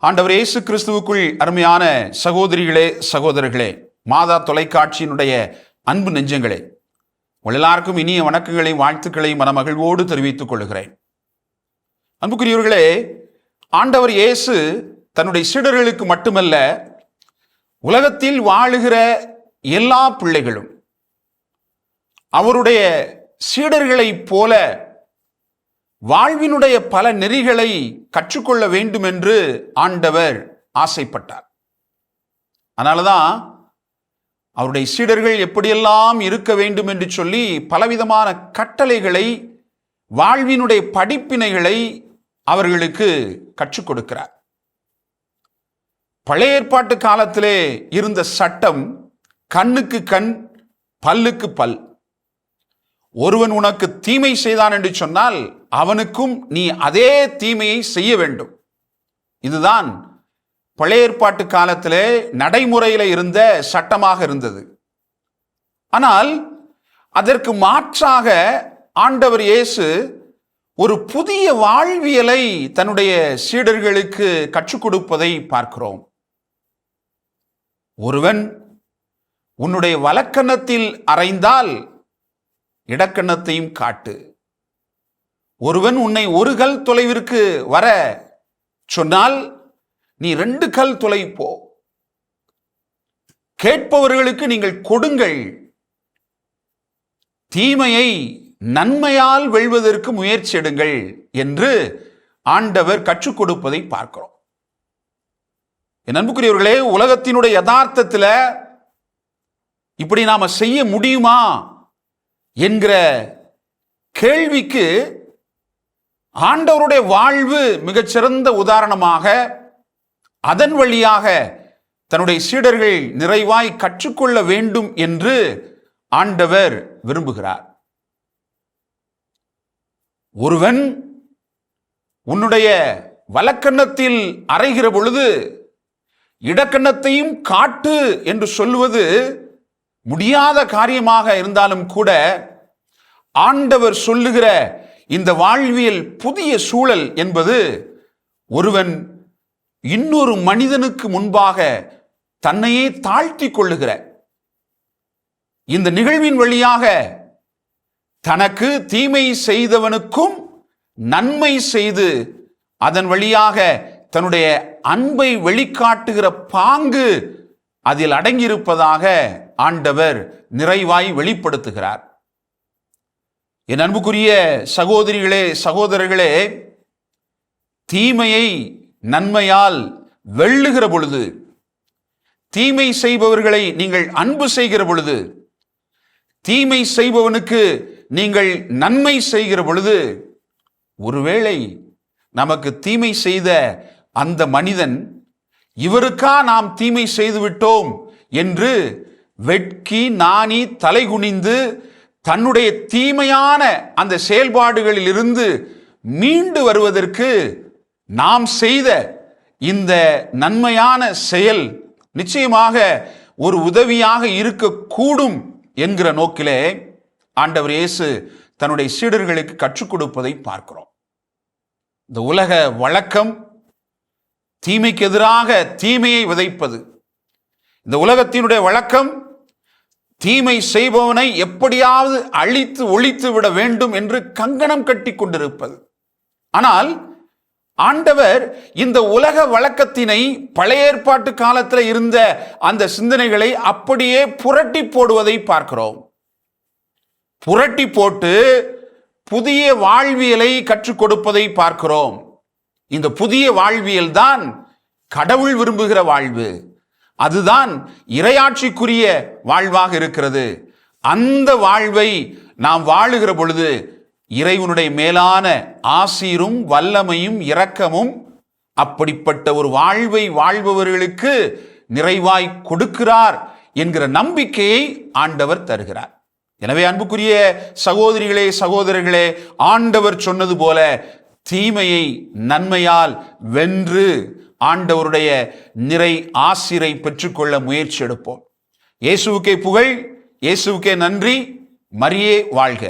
ஆண்டவர் இயேசு கிறிஸ்துவுக்குள் அருமையான சகோதரிகளே, சகோதரர்களே, மாதா தொலைக்காட்சியினுடைய அன்பு நெஞ்சங்களே, உங்கள் எல்லாருக்கும் இனிய வணக்கங்களையும் வாழ்த்துக்களையும் மனமகிழ்வோடு தெரிவித்துக் கொள்கிறேன். அன்புக்குரியவர்களே, ஆண்டவர் இயேசு தன்னுடைய சீடர்களுக்கு மட்டுமல்ல, உலகத்தில் வாழுகிற எல்லா பிள்ளைகளும் அவருடைய சீடர்களைப் போல வாழ்வினுடைய பல நெறிகளை கற்றுக்கொள்ள வேண்டும் என்று ஆண்டவர் ஆசைப்பட்டார். அதனாலதான் அவருடைய சீடர்கள் எப்படியெல்லாம் இருக்க வேண்டும் என்று சொல்லி பலவிதமான கட்டளைகளை, வாழ்வினுடைய படிப்பினைகளை அவர்களுக்கு கற்றுக் கொடுக்கிறார். பழைய ஏற்பாட்டு காலத்திலே இருந்த சட்டம் கண்ணுக்கு கண், பல்லுக்கு பல். ஒருவன் உனக்கு தீமை செய்தான் என்று சொன்னால் அவனுக்கும் நீ அதே தீமையை செய்ய வேண்டும். இதுதான் பழைய ஏற்பாட்டு காலத்திலே நடைமுறையில் இருந்த சட்டமாக இருந்தது. ஆனால் அதற்கு மாற்றாக ஆண்டவர் இயேசு ஒரு புதிய வாழ்வியலை தன்னுடைய சீடர்களுக்கு கற்றுக் கொடுப்பதை பார்க்கிறோம். ஒருவன் உன்னுடைய வலக்கன்னத்தில் அறைந்தால் இடக்கண்ணத்தையும் காட்டு. ஒருவன் உன்னை ஒரு கல் தொலைவிற்கு வர சொன்னால் நீ 2 கல் தொலைவு போ. கேட்பவர்களுக்கு நீங்கள் கொடுங்கள். தீமையை நன்மையால் வெல்வதற்கு முயற்சி எடுங்கள் என்று ஆண்டவர் கற்றுக் கொடுப்பதை பார்க்கிறோம். என் அன்புக்குரியவர்களே, உலகத்தினுடைய யதார்த்தத்தில் இப்படி நாம செய்ய முடியுமா என்கிற கேள்விக்கு ஆண்டவருடைய வாழ்வு மிகச்சிறந்த உதாரணமாக, அதன் வழியாக தன்னுடைய சீடர்கள் நிறைவாய் கற்றுக்கொள்ள வேண்டும் என்று ஆண்டவர் விரும்புகிறார். ஒருவன் உன்னுடைய வலக்கண்ணத்தில் அறைகிற பொழுது இடக்கண்ணத்தையும் காட்டு என்று சொல்லுவது முடியாத காரியமாக இருந்தாலும் கூட, ஆண்டவர் சொல்லுகிற இந்த வாழ்வியல் புதிய சூழல் என்பது ஒருவன் இன்னொரு மனிதனுக்கு முன்பாக தன்னையே தாழ்த்தி கொள்ளுகிற இந்த நிகழ்வின் வழியாக தனக்கு தீமை செய்தவனுக்கும் நன்மை செய்து அதன் வழியாக தன்னுடைய அன்பை வெளிக்காட்டுகிற பாங்கு அதில் அடங்கியிருப்பதாக ஆண்டவர் நிறைவாய் வெளிப்படுத்துகிறார். என் அன்புக்குரிய சகோதரிகளே, சகோதரர்களே, தீமையை நன்மையால் வெல்லுகிற பொழுது, தீமை செய்பவர்களை நீங்கள் அன்பு செய்கிற பொழுது, தீமை செய்பவனுக்கு நீங்கள் நன்மை செய்கிற பொழுது, ஒருவேளை நமக்கு தீமை செய்த அந்த மனிதன் இவருக்கா நாம் தீமை செய்து விட்டோம் என்று வெட்கி நாணி தலைகுனிந்து தன்னுடைய தீமையான அந்த செயல்பாடுகளில் இருந்து மீண்டு வருவதற்கு நாம் செய்த இந்த நன்மையான செயல் நிச்சயமாக ஒரு உதவியாக இருக்கக்கூடும் என்கிற நோக்கிலே ஆண்டவர் இயேசு தன்னுடைய சீடர்களுக்கு கற்றுக் கொடுப்பதை பார்க்கிறோம். இந்த உலக வழக்கம் தீமைக்கு எதிராக தீமையை விதைப்பது. இந்த உலகத்தினுடைய வழக்கம் தீமை செய்பவனை எப்படியாவது அழித்து ஒழித்து விட வேண்டும் என்று கங்கணம் கட்டி கொண்டிருப்பது. ஆனால் ஆண்டவர் இந்த உலக வழக்கத்தினை, பழைய ஏற்பாட்டு காலத்தில் இருந்த அந்த சிந்தனைகளை அப்படியே புரட்டி போடுவதை பார்க்கிறோம். புரட்டி போட்டு புதிய வாழ்வியலை கற்றுக் கொடுப்பதை பார்க்கிறோம். இந்த புதிய வாழ்வியல் தான் கடவுள் விரும்புகிற வாழ்வு. அதுதான் இறையாட்சிக்குரிய வாழ்வாக இருக்கிறது. அந்த வாழ்வை நாம் வாழுகிற பொழுது இறைவனுடைய மேலான ஆசீரும் வல்லமையும் இரக்கமும் அப்படிப்பட்ட ஒரு வாழ்வை வாழ்பவர்களுக்கு நிறைவாய் கொடுக்கிறார் என்கிற நம்பிக்கையை ஆண்டவர் தருகிறார். எனவே அன்புக்குரிய சகோதரிகளே, சகோதரர்களே, ஆண்டவர் சொன்னது போல தீமையை நன்மையால் வென்று ஆண்டவருடைய நிறை ஆசிரை பெற்றுக்கொள்ள முயற்சி எடுப்போம். இயேசுவுக்கே புகழ், இயேசுவுக்கே நன்றி. மரியே வாழ்க.